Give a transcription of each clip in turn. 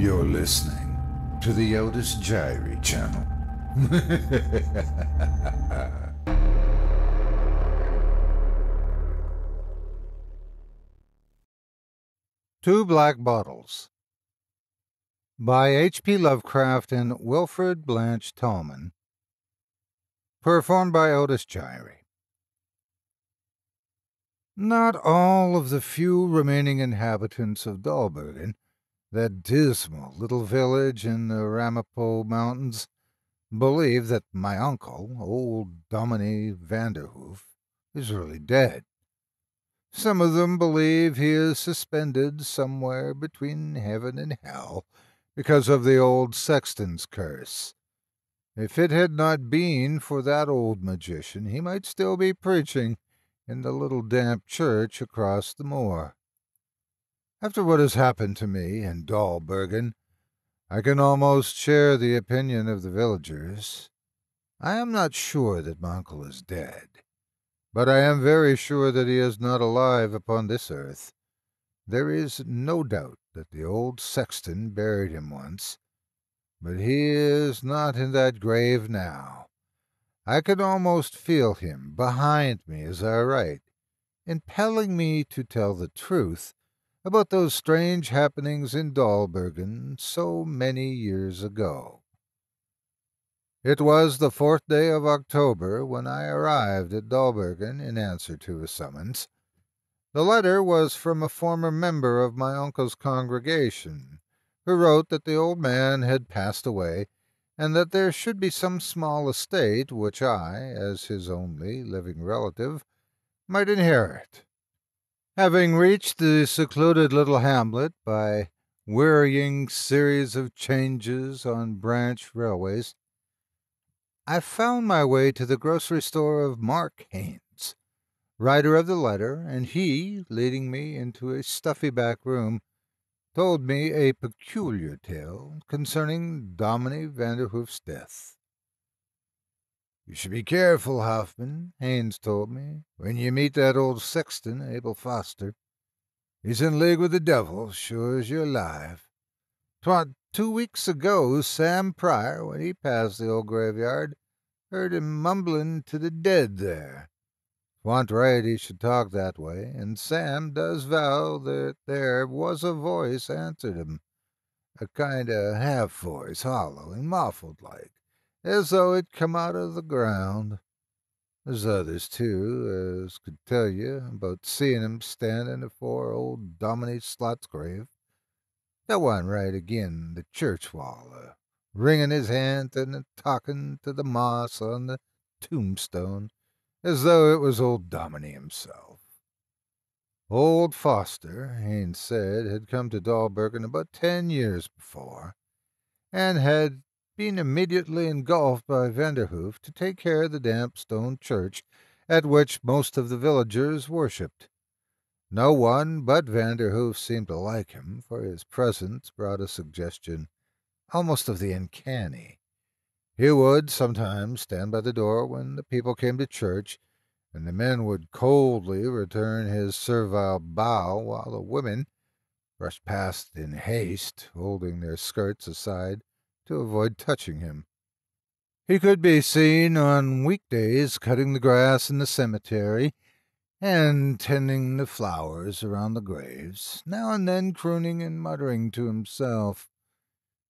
You're listening to the Otis Jiry channel. Two Black Bottles by H.P. Lovecraft and Wilfred Blanch Talman. Performed by Otis Jiry. Not all of the few remaining inhabitants of Dahlbergen, that dismal little village in the Ramapo Mountains, believe that my uncle, old Dominie Vanderhoof, is really dead. Some of them believe he is suspended somewhere between heaven and hell because of the old sexton's curse. If it had not been for that old magician, he might still be preaching in the little damp church across the moor. After what has happened to me in Dahlbergen, I can almost share the opinion of the villagers. I am not sure that my uncle is dead, but I am very sure that he is not alive upon this earth. There is no doubt that the old sexton buried him once, but he is not in that grave now. I can almost feel him behind me as I write, impelling me to tell the truth about those strange happenings in Dahlbergen so many years ago. It was the 4th day of October when I arrived at Dahlbergen in answer to a summons. The letter was from a former member of my uncle's congregation, who wrote that the old man had passed away, and that there should be some small estate which I, as his only living relative, might inherit. Having reached the secluded little hamlet by wearying series of changes on branch railways, I found my way to the grocery store of Mark Haynes, writer of the letter, and he, leading me into a stuffy back room, told me a peculiar tale concerning Dominie Vanderhoof's death. "You should be careful, Hoffman," Haynes told me, "when you meet that old sexton, Abel Foster. He's in league with the devil, sure as you're alive. 'Twas 2 weeks ago Sam Pryor, when he passed the old graveyard, heard him mumbling to the dead there. 'Twa'n't right he should talk that way, and Sam does vow that there was a voice answered him, a kind of half-voice, hollow and muffled like, as though it come out of the ground. There's others, too, as could tell you about seeing him standing afore old Dominie Slot's grave. That one right agin the church wall, wringing his hand and talking to the moss on the tombstone, as though it was old Dominie himself. Old Foster, Haynes said, had come to Dahlbergen about 10 years before, and had been immediately engulfed by Vanderhoof to take care of the damp stone church at which most of the villagers worshipped. No one but Vanderhoof seemed to like him, for his presence brought a suggestion almost of the uncanny. He would sometimes stand by the door when the people came to church, and the men would coldly return his servile bow, while the women rushed past in haste, holding their skirts aside to avoid touching him. He could be seen on weekdays cutting the grass in the cemetery and tending the flowers around the graves, now and then crooning and muttering to himself,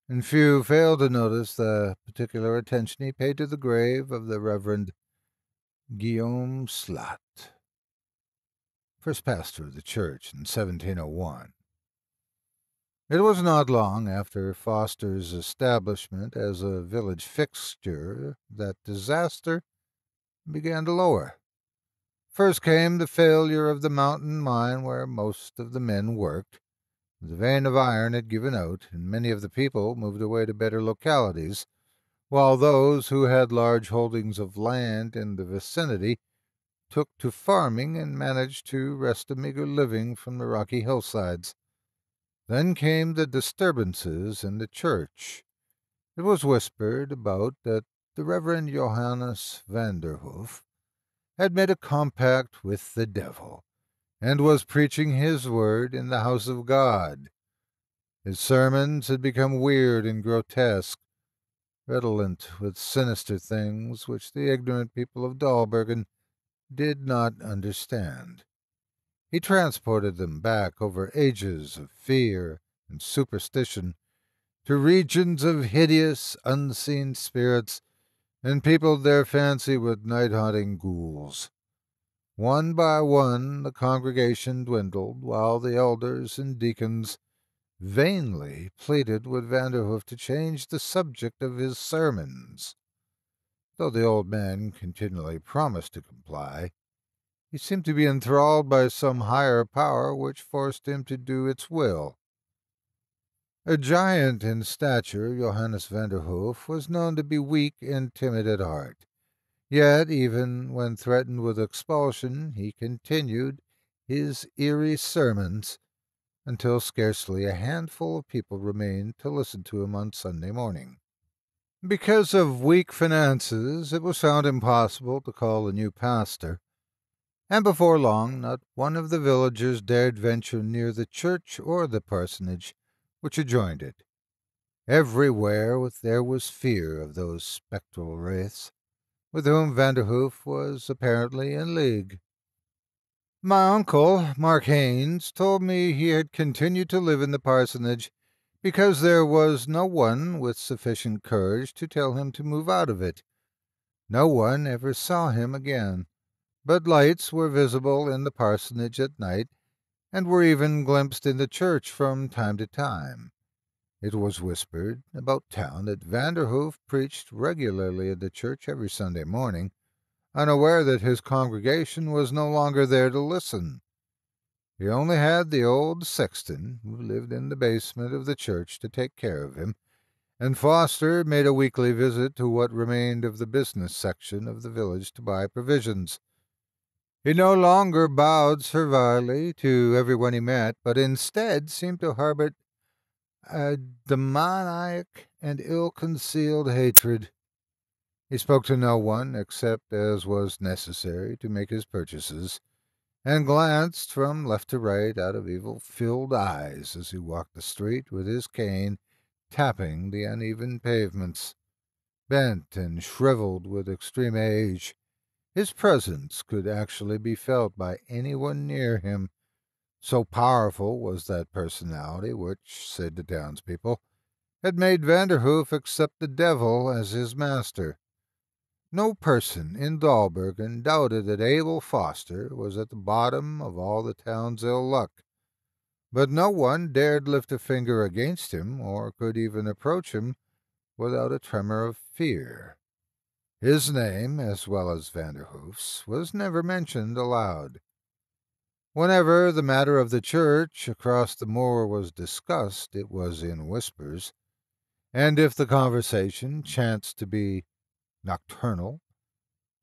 and few failed to notice the particular attention he paid to the grave of the Reverend Guillaume Slot, first pastor of the church in 1701. It was not long after Foster's establishment as a village fixture that disaster began to lower. First came the failure of the mountain mine where most of the men worked. The vein of iron had given out, and many of the people moved away to better localities, while those who had large holdings of land in the vicinity took to farming and managed to wrest a meager living from the rocky hillsides. Then came the disturbances in the church. It was whispered about that the Reverend Johannes Vanderhoof had made a compact with the devil, and was preaching his word in the house of God. His sermons had become weird and grotesque, redolent with sinister things which the ignorant people of Dahlbergen did not understand. He transported them back over ages of fear and superstition to regions of hideous, unseen spirits, and peopled their fancy with night-haunting ghouls. One by one the congregation dwindled, while the elders and deacons vainly pleaded with Vanderhoof to change the subject of his sermons. Though the old man continually promised to comply, he seemed to be enthralled by some higher power which forced him to do its will. A giant in stature, Johannes Vanderhoof was known to be weak and timid at heart. Yet, even when threatened with expulsion, he continued his eerie sermons until scarcely a handful of people remained to listen to him on Sunday morning. Because of weak finances, it was found impossible to call a new pastor, and before long not one of the villagers dared venture near the church or the parsonage which adjoined it. Everywhere there was fear of those spectral wraiths, with whom Vanderhoof was apparently in league. My uncle, Mark Haynes, told me he had continued to live in the parsonage because there was no one with sufficient courage to tell him to move out of it. No one ever saw him again, but lights were visible in the parsonage at night, and were even glimpsed in the church from time to time. It was whispered about town that Vanderhoof preached regularly in the church every Sunday morning, unaware that his congregation was no longer there to listen. He only had the old sexton, who lived in the basement of the church, to take care of him, and Foster made a weekly visit to what remained of the business section of the village to buy provisions. He no longer bowed servilely to everyone he met, but instead seemed to harbor a demoniac and ill-concealed hatred. He spoke to no one except as was necessary to make his purchases, and glanced from left to right out of evil-filled eyes as he walked the street with his cane, tapping the uneven pavements. Bent and shriveled with extreme age, his presence could actually be felt by anyone near him. So powerful was that personality which, said the townspeople, had made Vanderhoof accept the devil as his master. No person in Dahlbergen doubted that Abel Foster was at the bottom of all the town's ill luck, but no one dared lift a finger against him, or could even approach him without a tremor of fear. His name, as well as Vanderhoof's, was never mentioned aloud. Whenever the matter of the church across the moor was discussed, it was in whispers, and if the conversation chanced to be nocturnal,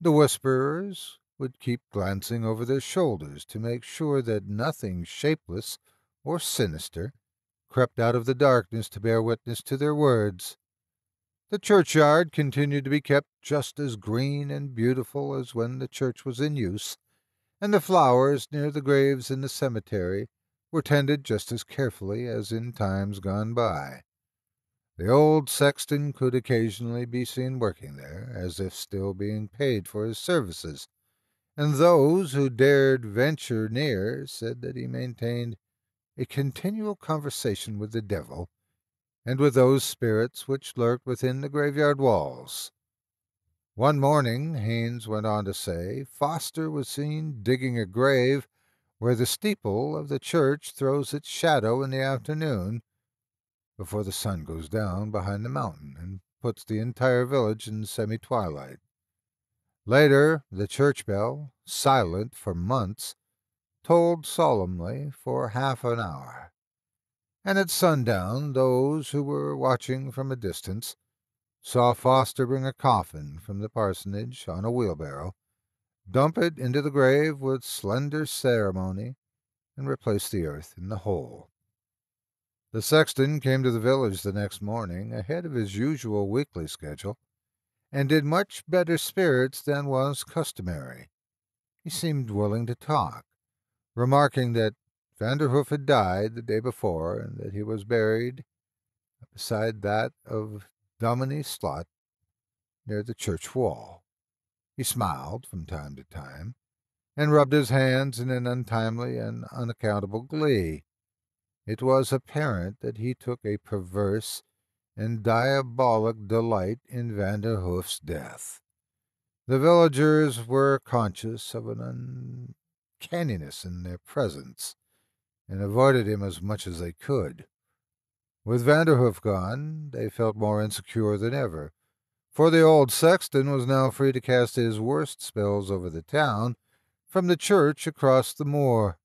the whisperers would keep glancing over their shoulders to make sure that nothing shapeless or sinister crept out of the darkness to bear witness to their words. The churchyard continued to be kept just as green and beautiful as when the church was in use, and the flowers near the graves in the cemetery were tended just as carefully as in times gone by. The old sexton could occasionally be seen working there, as if still being paid for his services, and those who dared venture near said that he maintained a continual conversation with the devil, and with those spirits which lurked within the graveyard walls. One morning, Haynes went on to say, Foster was seen digging a grave where the steeple of the church throws its shadow in the afternoon, before the sun goes down behind the mountain and puts the entire village in semi-twilight. Later, the church bell, silent for months, tolled solemnly for half an hour, and at sundown those who were watching from a distance saw Foster bring a coffin from the parsonage on a wheelbarrow, dump it into the grave with slender ceremony, and replace the earth in the hole. The sexton came to the village the next morning, ahead of his usual weekly schedule, and in much better spirits than was customary. He seemed willing to talk, remarking that Vanderhoof had died the day before, and that he was buried beside that of Dominie Slot near the church wall. He smiled from time to time, and rubbed his hands in an untimely and unaccountable glee. It was apparent that he took a perverse and diabolic delight in Vanderhoof's death. The villagers were conscious of an uncanniness in their presence, and avoided him as much as they could. With Vanderhoof gone, they felt more insecure than ever, for the old sexton was now free to cast his worst spells over the town from the church across the moor.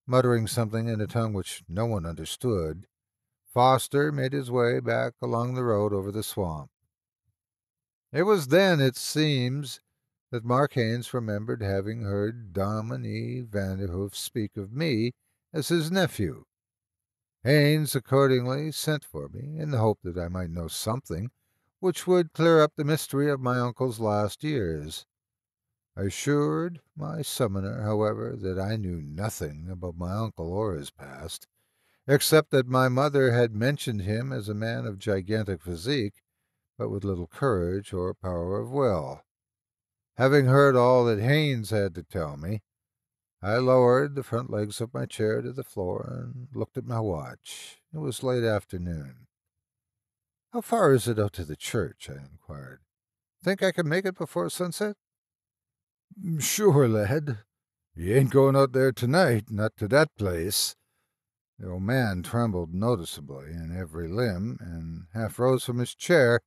Muttering something in a tongue which no one understood, Foster made his way back along the road over the swamp. It was then, it seems, that Mark Haines remembered having heard Dominie Vanderhoof speak of me as his nephew. Haines accordingly sent for me, in the hope that I might know something which would clear up the mystery of my uncle's last years. I assured my summoner, however, that I knew nothing about my uncle or his past, except that my mother had mentioned him as a man of gigantic physique, but with little courage or power of will. Having heard all that Haines had to tell me, I lowered the front legs of my chair to the floor and looked at my watch. It was late afternoon. "How far is it out to the church?" I inquired. "Think I can make it before sunset?" "Sure, lad. You ain't going out there tonight, not to that place." The old man trembled noticeably in every limb, and half rose from his chair,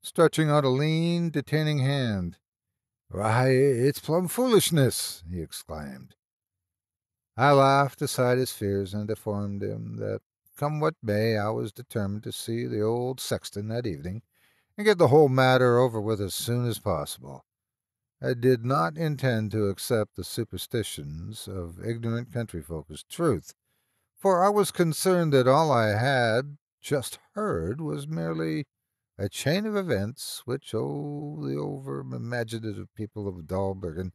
stretching out a lean, detaining hand. "Why, it's plumb foolishness!" he exclaimed. I laughed aside his fears and informed him that, come what may, I was determined to see the old sexton that evening and get the whole matter over with as soon as possible. I did not intend to accept the superstitions of ignorant country folk as truth, for I was concerned that all I had just heard was merely a chain of events which, the over-imaginative people of Dahlbergen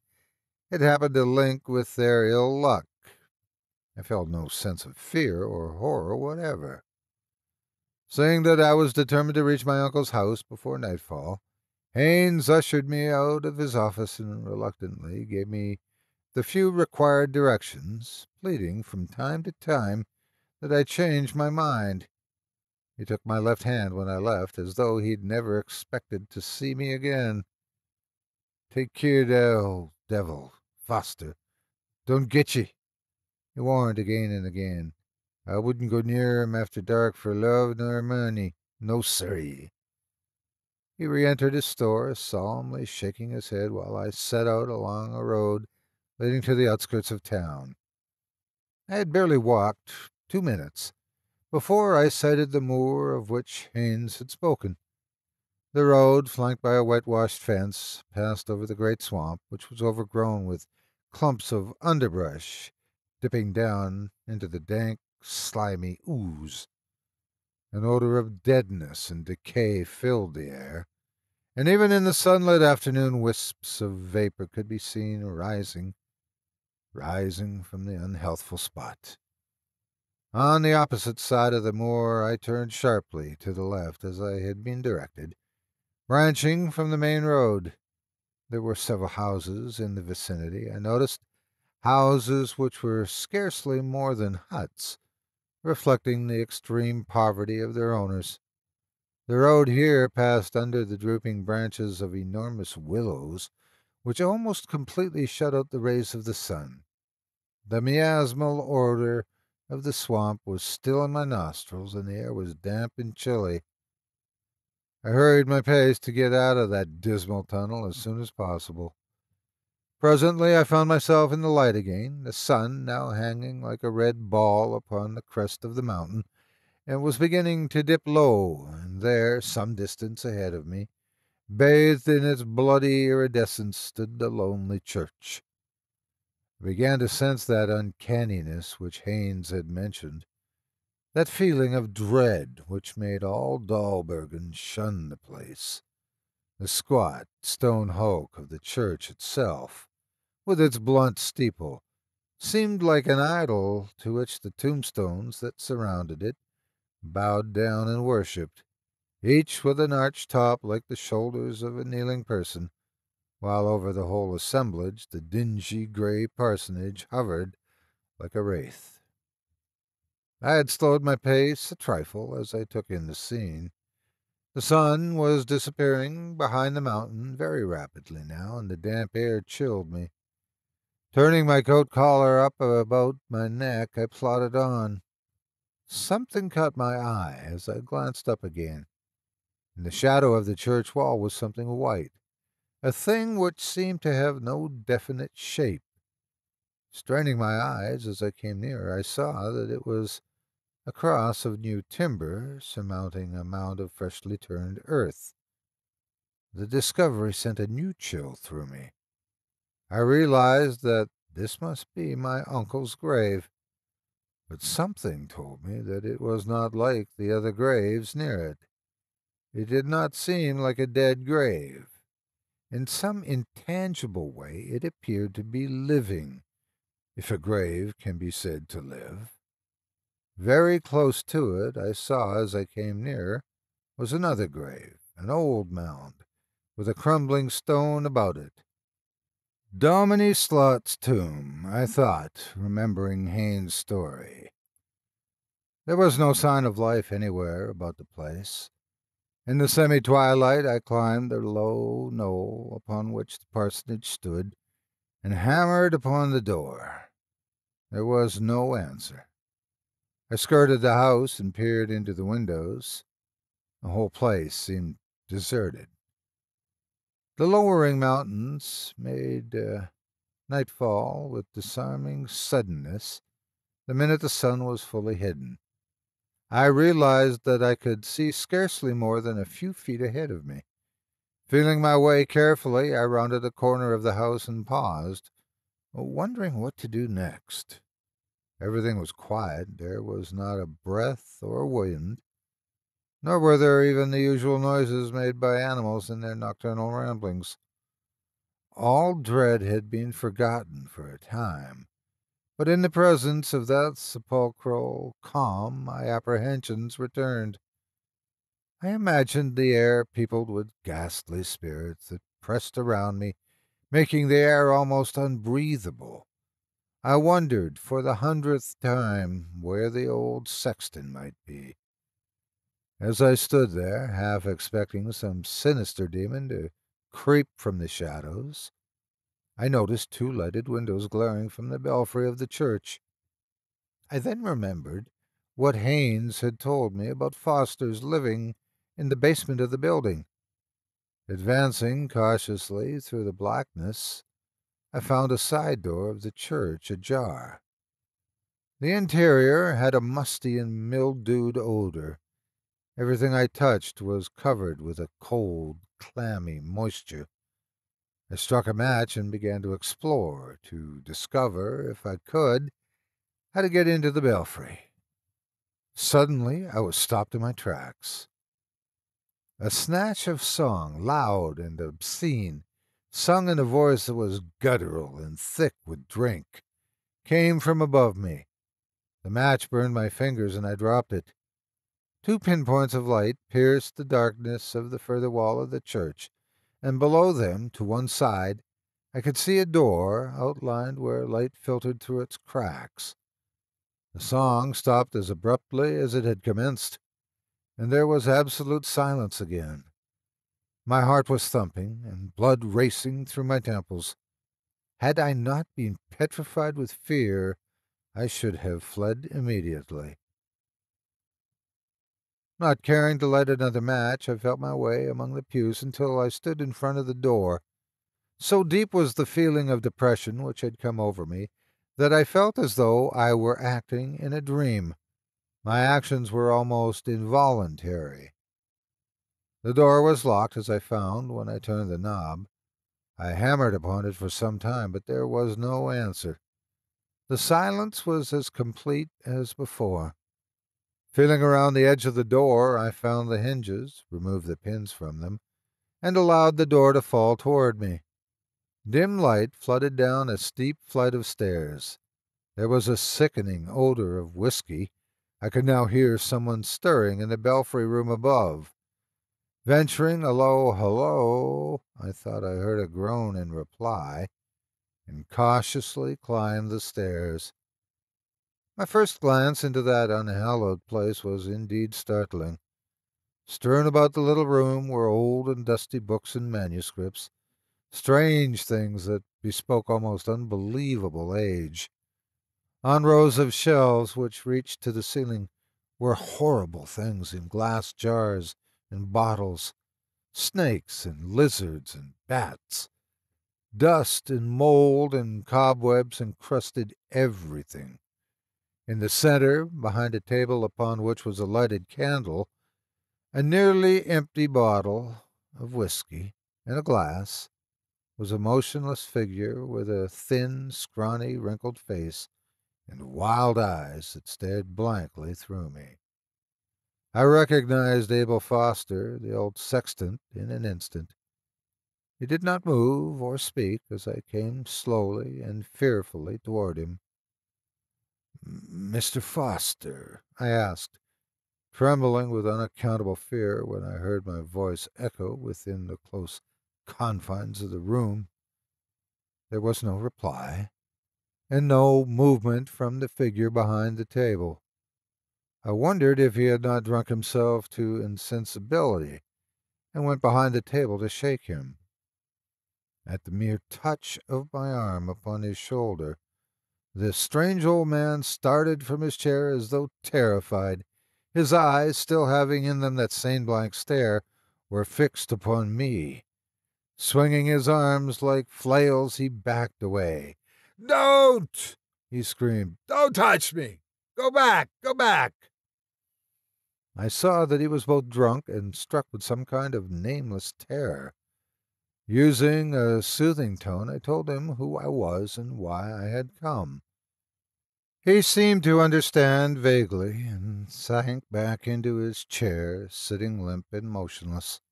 had happened to link with their ill luck. I felt no sense of fear or horror whatever. Seeing that I was determined to reach my uncle's house before nightfall, Haines ushered me out of his office and reluctantly gave me the few required directions, pleading from time to time that I change my mind. He took my left hand when I left, as though he'd never expected to see me again. "Take care, that old devil, Foster. Don't get ye," he warned again and again. "I wouldn't go near him after dark for love nor money. No, sirree." He re-entered his store, solemnly shaking his head while I set out along a road leading to the outskirts of town. I had barely walked 2 minutes before I sighted the moor of which Haines had spoken. The road, flanked by a whitewashed fence, passed over the great swamp, which was overgrown with clumps of underbrush, dipping down into the dank, slimy ooze. An odor of deadness and decay filled the air, and even in the sunlit afternoon wisps of vapor could be seen rising from the unhealthful spot. On the opposite side of the moor I turned sharply to the left as I had been directed, branching from the main road. There were several houses in the vicinity. I noticed houses which were scarcely more than huts, reflecting the extreme poverty of their owners. The road here passed under the drooping branches of enormous willows, which almost completely shut out the rays of the sun. The miasmal odor of the swamp was still in my nostrils, and the air was damp and chilly. I hurried my pace to get out of that dismal tunnel as soon as possible. Presently I found myself in the light again, the sun now hanging like a red ball upon the crest of the mountain, and was beginning to dip low, and there, some distance ahead of me, bathed in its bloody iridescence, stood the lonely church. I began to sense that uncanniness which Haines had mentioned, that feeling of dread which made all Dahlbergen shun the place. The squat stone hulk of the church itself, with its blunt steeple, seemed like an idol to which the tombstones that surrounded it bowed down and worshipped, each with an arched top like the shoulders of a kneeling person, while over the whole assemblage the dingy gray parsonage hovered like a wraith. I had slowed my pace a trifle as I took in the scene. The sun was disappearing behind the mountain very rapidly now, and the damp air chilled me. Turning my coat collar up about my neck, I plodded on. Something caught my eye as I glanced up again. In the shadow of the church wall was something white, a thing which seemed to have no definite shape. Straining my eyes as I came nearer, I saw that it was a cross of new timber surmounting a mound of freshly turned earth. The discovery sent a new chill through me. I realized that this must be my uncle's grave, but something told me that it was not like the other graves near it. It did not seem like a dead grave. In some intangible way it appeared to be living, if a grave can be said to live. Very close to it, I saw as I came nearer, was another grave, an old mound, with a crumbling stone about it. Dominie Slot's tomb, I thought, remembering Hayne's story. There was no sign of life anywhere about the place. In the semi-twilight, I climbed the low knoll upon which the parsonage stood and hammered upon the door. There was no answer. I skirted the house and peered into the windows. The whole place seemed deserted. The lowering mountains made nightfall with disarming suddenness the minute the sun was fully hidden. I realized that I could see scarcely more than a few feet ahead of me. Feeling my way carefully, I rounded the corner of the house and paused, wondering what to do next. Everything was quiet. There was not a breath or wind, nor were there even the usual noises made by animals in their nocturnal ramblings. All dread had been forgotten for a time, but in the presence of that sepulchral calm my apprehensions returned. I imagined the air peopled with ghastly spirits that pressed around me, making the air almost unbreathable. I wondered for the 100th time where the old sexton might be. As I stood there, half expecting some sinister demon to creep from the shadows, I noticed 2 lighted windows glaring from the belfry of the church. I then remembered what Haynes had told me about Foster's living in the basement of the building. Advancing cautiously through the blackness, I found a side door of the church ajar. The interior had a musty and mildewed odor. Everything I touched was covered with a cold, clammy moisture. I struck a match and began to explore, to discover, if I could, how to get into the belfry. Suddenly, I was stopped in my tracks. A snatch of song, loud and obscene, sung in a voice that was guttural and thick with drink, came from above me. The match burned my fingers and I dropped it. 2 pinpoints of light pierced the darkness of the further wall of the church, and below them, to one side, I could see a door outlined where light filtered through its cracks. The song stopped as abruptly as it had commenced, and there was absolute silence again. My heart was thumping, and blood racing through my temples. Had I not been petrified with fear, I should have fled immediately. Not caring to light another match, I felt my way among the pews until I stood in front of the door. So deep was the feeling of depression which had come over me that I felt as though I were acting in a dream. My actions were almost involuntary. The door was locked, as I found when I turned the knob. I hammered upon it for some time, but there was no answer. The silence was as complete as before. Feeling around the edge of the door, I found the hinges, removed the pins from them, and allowed the door to fall toward me. Dim light flooded down a steep flight of stairs. There was a sickening odor of whiskey. I could now hear someone stirring in the belfry room above. Venturing a low hello, I thought I heard a groan in reply, and cautiously climbed the stairs. My first glance into that unhallowed place was indeed startling. Strewn about the little room were old and dusty books and manuscripts, strange things that bespoke almost unbelievable age. On rows of shelves which reached to the ceiling were horrible things in glass jars and bottles, snakes and lizards and bats. Dust and mold and cobwebs encrusted everything. In the center, behind a table upon which was a lighted candle, a nearly empty bottle of whiskey and a glass, was a motionless figure with a thin, scrawny, wrinkled face and wild eyes that stared blankly through me. I recognized Abel Foster, the old sexton, in an instant. He did not move or speak as I came slowly and fearfully toward him. "Mr. Foster?" I asked, trembling with unaccountable fear when I heard my voice echo within the close confines of the room. There was no reply, and no movement from the figure behind the table. I wondered if he had not drunk himself to insensibility and went behind the table to shake him. At the mere touch of my arm upon his shoulder, the strange old man started from his chair as though terrified. His eyes, still having in them that same blank stare, were fixed upon me. Swinging his arms like flails, he backed away. "Don't!" he screamed. "Don't touch me! Go back! Go back!" I saw that he was both drunk and struck with some kind of nameless terror. Using a soothing tone, I told him who I was and why I had come. He seemed to understand vaguely, and sank back into his chair, sitting limp and motionless.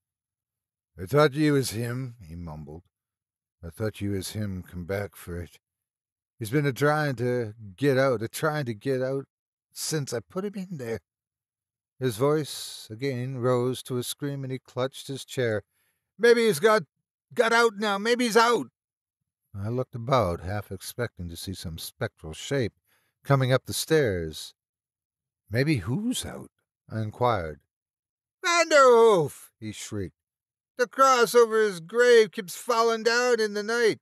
"I thought you was him," he mumbled. "I thought you was him come back for it. He's been a-trying to get out, since I put him in there." His voice again rose to a scream, and he clutched his chair. "Maybe he's got out now. Maybe he's out." I looked about, half expecting to see some spectral shape coming up the stairs. "Maybe who's out?" I inquired. "Vanderhoof!" he shrieked. "The cross over his grave keeps falling down in the night.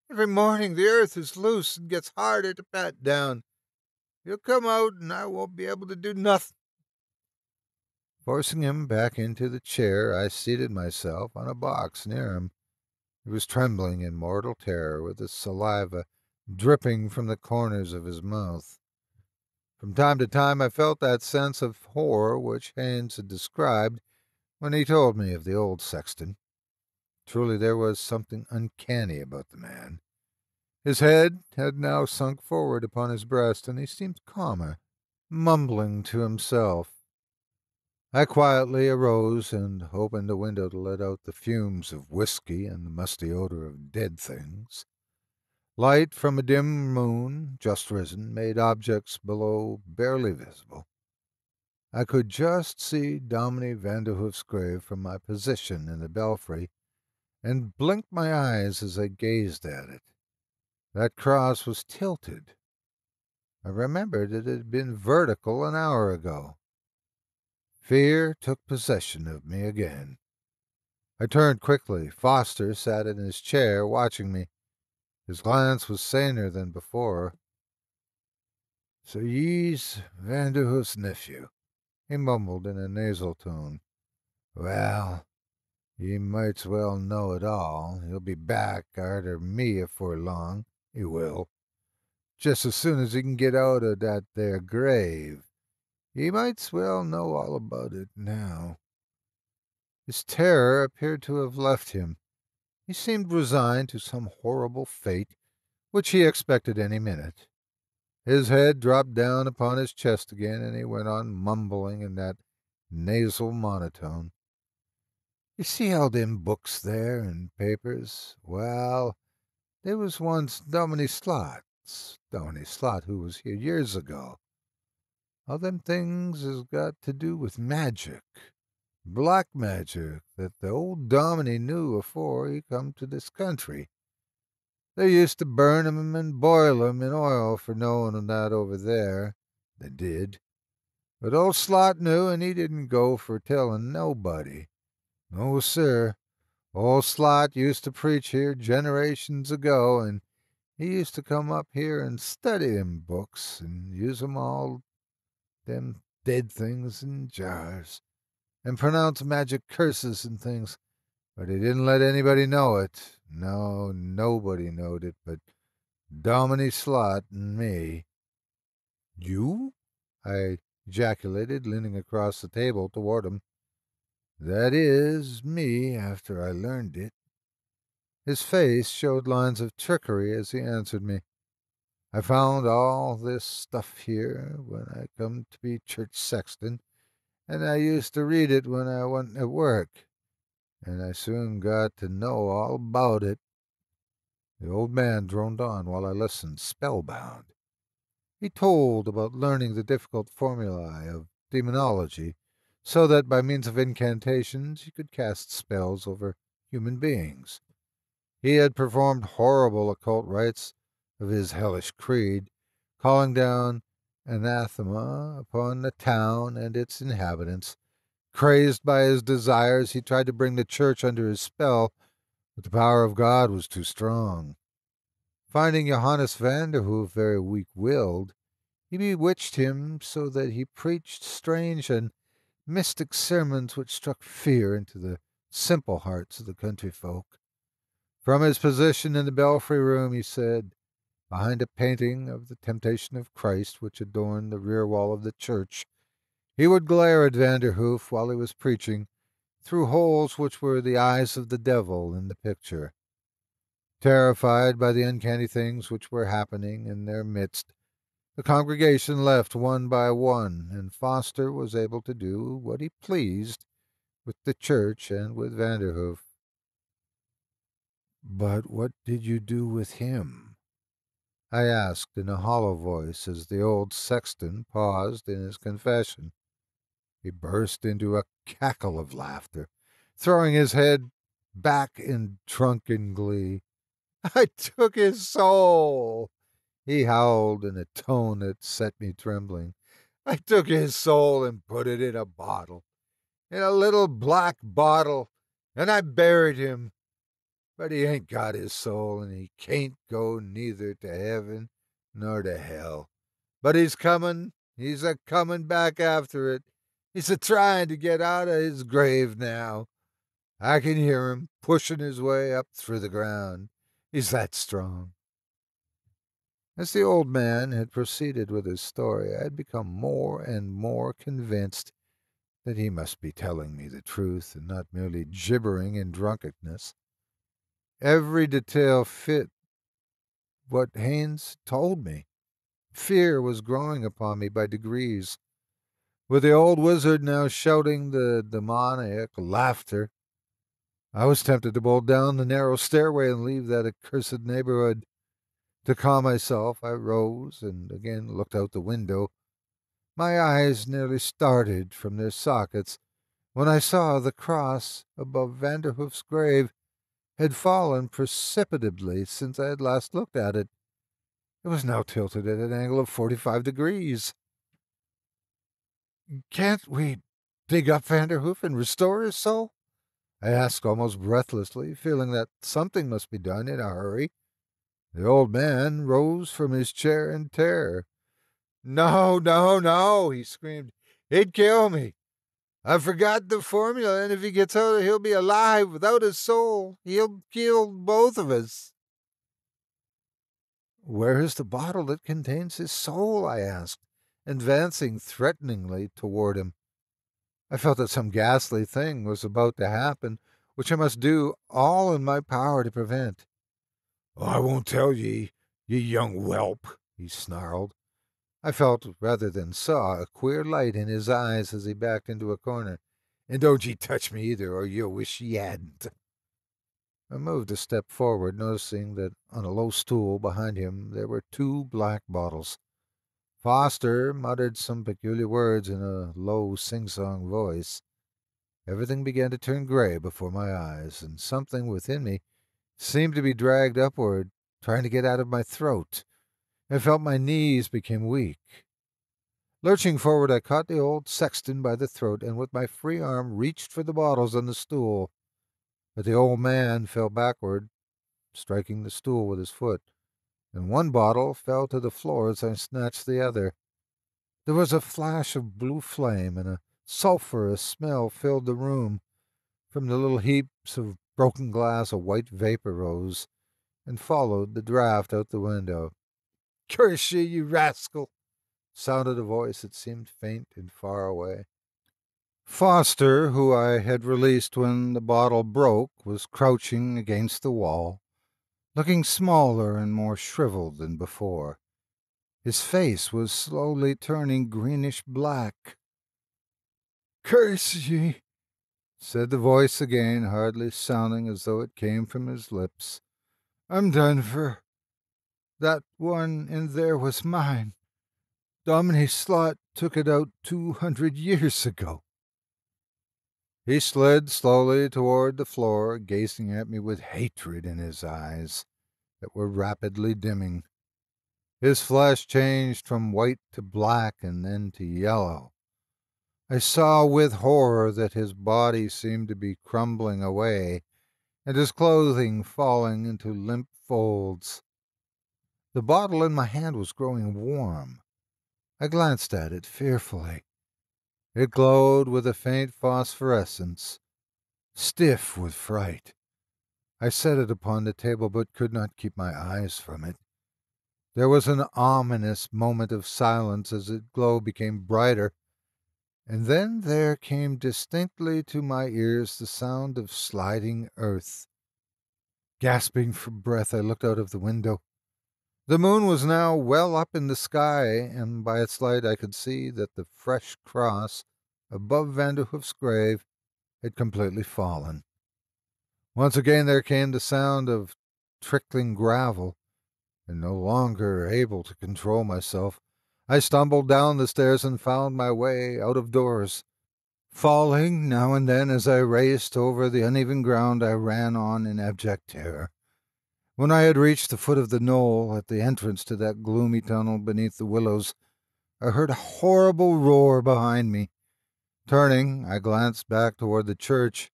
Every morning the earth is loose and gets harder to pat down. He'll come out, and I won't be able to do nothing." Forcing him back into the chair, I seated myself on a box near him. He was trembling in mortal terror, with the saliva dripping from the corners of his mouth. From time to time I felt that sense of horror which Haynes had described when he told me of the old sexton. Truly there was something uncanny about the man. His head had now sunk forward upon his breast, and he seemed calmer, mumbling to himself. I quietly arose and opened the window to let out the fumes of whiskey and the musty odor of dead things. Light from a dim moon, just risen, made objects below barely visible. I could just see Dominie Vanderhoof's grave from my position in the belfry, and blinked my eyes as I gazed at it. That cross was tilted. I remembered it had been vertical an hour ago. Fear took possession of me again. I turned quickly. Foster sat in his chair, watching me. His glance was saner than before. "So ye's Vanderhoof's nephew," he mumbled in a nasal tone. "Well, ye might's well know it all. He'll be back arter me afore long, he will. Just as soon as he can get out o' that there grave. Ye might's well know all about it now." His terror appeared to have left him. He seemed resigned to some horrible fate, which he expected any minute. His head dropped down upon his chest again, and he went on mumbling in that nasal monotone. "You see all them books there and papers? Well, they was once Dominie's slot. That's Dominie Slot, who was here years ago. All them things has got to do with magic. Black magic that the old Dominie knew afore he come to this country. They used to burn 'em and boil 'em in oil for knowin' of that over there. They did. But old Slot knew, and he didn't go for tellin' nobody. No, sir. Old Slot used to preach here generations ago, and he used to come up here and study them books and use 'em all them dead things in jars, and pronounce magic curses and things. But he didn't let anybody know it. No, nobody knowed it but Dominie Slot and me. You? I ejaculated, leaning across the table toward him. That is me, after I learned it. His face showed lines of trickery as he answered me. I found all this stuff here when I come to be church sexton, and I used to read it when I went at work, and I soon got to know all about it. The old man droned on while I listened, spellbound. He told about learning the difficult formulae of demonology, so that by means of incantations he could cast spells over human beings. He had performed horrible occult rites of his hellish creed, calling down anathema upon the town and its inhabitants. Crazed by his desires, he tried to bring the church under his spell, but the power of God was too strong. Finding Johannes Vanderhoof very weak-willed, he bewitched him so that he preached strange and mystic sermons which struck fear into the simple hearts of the country folk. From his position in the belfry room, he said, behind a painting of the Temptation of Christ which adorned the rear wall of the church, he would glare at Vanderhoof while he was preaching, through holes which were the eyes of the devil in the picture. Terrified by the uncanny things which were happening in their midst, the congregation left one by one, and Foster was able to do what he pleased with the church and with Vanderhoof. But what did you do with him? I asked in a hollow voice as the old sexton paused in his confession. He burst into a cackle of laughter, throwing his head back in drunken glee. I took his soul, he howled in a tone that set me trembling. I took his soul and put it in a bottle, in a little black bottle, and I buried him. But he ain't got his soul, and he can't go neither to heaven nor to hell. But he's a-comin' back after it. He's a-tryin' to get out of his grave now. I can hear him pushin' his way up through the ground. He's that strong. As the old man had proceeded with his story, I had become more and more convinced that he must be telling me the truth and not merely gibbering in drunkenness. Every detail fit what Haynes told me. Fear was growing upon me by degrees. With the old wizard now shouting the demoniac laughter, I was tempted to bolt down the narrow stairway and leave that accursed neighborhood. To calm myself, I rose and again looked out the window. My eyes nearly started from their sockets when I saw the cross above Vanderhoof's grave had fallen precipitably since I had last looked at it. It was now tilted at an angle of 45 degrees. Can't we dig up Vanderhoof and restore his soul? I asked almost breathlessly, feeling that something must be done in a hurry. The old man rose from his chair in terror. No, no, no, he screamed. He'd kill me. I forgot the formula, and if he gets out, he'll be alive without his soul. He'll kill both of us. Where is the bottle that contains his soul? I asked, advancing threateningly toward him. I felt that some ghastly thing was about to happen, which I must do all in my power to prevent. Oh, I won't tell ye, ye young whelp, he snarled. I felt, rather than saw, a queer light in his eyes as he backed into a corner. And don't ye touch me either, or you'll wish ye hadn't. I moved a step forward, noticing that on a low stool behind him there were 2 black bottles. Foster muttered some peculiar words in a low, sing-song voice. Everything began to turn gray before my eyes, and something within me seemed to be dragged upward, trying to get out of my throat. I felt my knees became weak. Lurching forward, I caught the old sexton by the throat and with my free arm reached for the bottles on the stool. But the old man fell backward, striking the stool with his foot, and one bottle fell to the floor as I snatched the other. There was a flash of blue flame, and a sulphurous smell filled the room. From the little heaps of broken glass a white vapor rose, and followed the draught out the window. "Curse ye, you rascal!" sounded a voice that seemed faint and far away. Foster, who I had released when the bottle broke, was crouching against the wall, looking smaller and more shriveled than before. His face was slowly turning greenish black. "Curse ye!" said the voice again, hardly sounding as though it came from his lips. "I'm done for. That one in there was mine. Dominie Slot took it out 200 years ago." He slid slowly toward the floor, gazing at me with hatred in his eyes that were rapidly dimming. His flesh changed from white to black and then to yellow. I saw with horror that his body seemed to be crumbling away and his clothing falling into limp folds. The bottle in my hand was growing warm. I glanced at it fearfully. It glowed with a faint phosphorescence. Stiff with fright, I set it upon the table but could not keep my eyes from it. There was an ominous moment of silence as its glow became brighter, and then there came distinctly to my ears the sound of sliding earth. Gasping for breath, I looked out of the window. The moon was now well up in the sky, and by its light I could see that the fresh cross above Vanderhoof's grave had completely fallen. Once again there came the sound of trickling gravel, and no longer able to control myself, I stumbled down the stairs and found my way out of doors. Falling now and then as I raced over the uneven ground, I ran on in abject terror. When I had reached the foot of the knoll at the entrance to that gloomy tunnel beneath the willows, I heard a horrible roar behind me. Turning, I glanced back toward the church.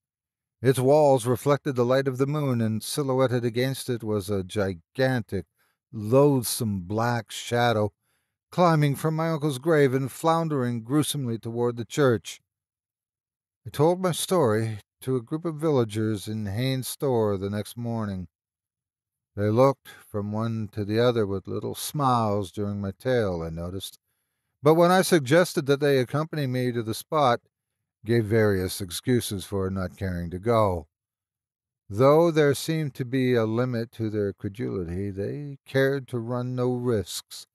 Its walls reflected the light of the moon, and silhouetted against it was a gigantic, loathsome black shadow, climbing from my uncle's grave and floundering gruesomely toward the church. I told my story to a group of villagers in Haines' store the next morning. They looked from one to the other with little smiles during my tale, I noticed, but when I suggested that they accompany me to the spot, gave various excuses for not caring to go. Though there seemed to be a limit to their credulity, they cared to run no risks.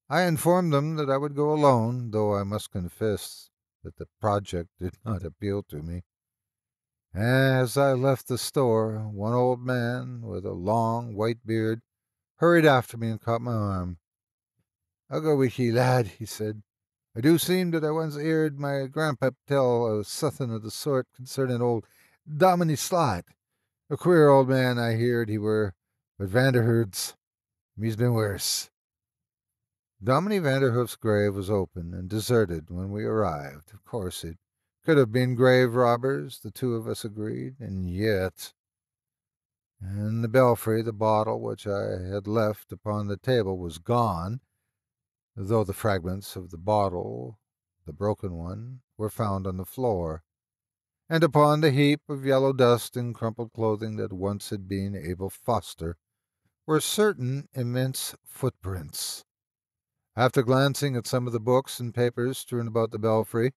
I informed them that I would go alone, though I must confess that the project did not appeal to me. As I left the store, one old man with a long white beard hurried after me and caught my arm. "I'll go with ye, lad," he said. "I do seem that I once heerd my grandpap tell of suthin' of the sort concerning old Dominie Slot. A queer old man I heerd he were, but Vanderhood's, he's been worse." Dominie Vanderhoof's grave was open and deserted when we arrived. Of course, it could have been grave robbers, the two of us agreed, and yet. In the belfry, the bottle which I had left upon the table was gone, though the fragments of the bottle, the broken one, were found on the floor, and upon the heap of yellow dust and crumpled clothing that once had been Abel Foster were certain immense footprints. After glancing at some of the books and papers strewn about the belfry,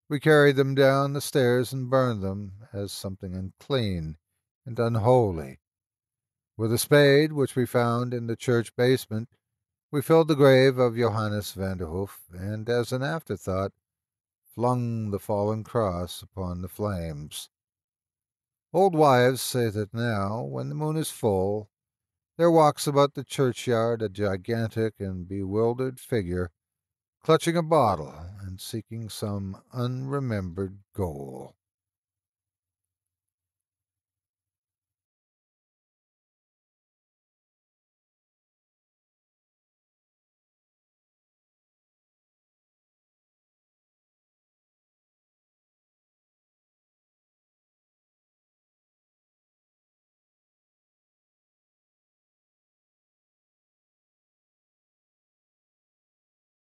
we carried them down the stairs and burned them as something unclean and unholy. With a spade, which we found in the church basement, we filled the grave of Johannes Vanderhoof, and, as an afterthought, flung the fallen cross upon the flames. Old wives say that now, when the moon is full, there walks about the churchyard a gigantic and bewildered figure, clutching a bottle and seeking some unremembered goal.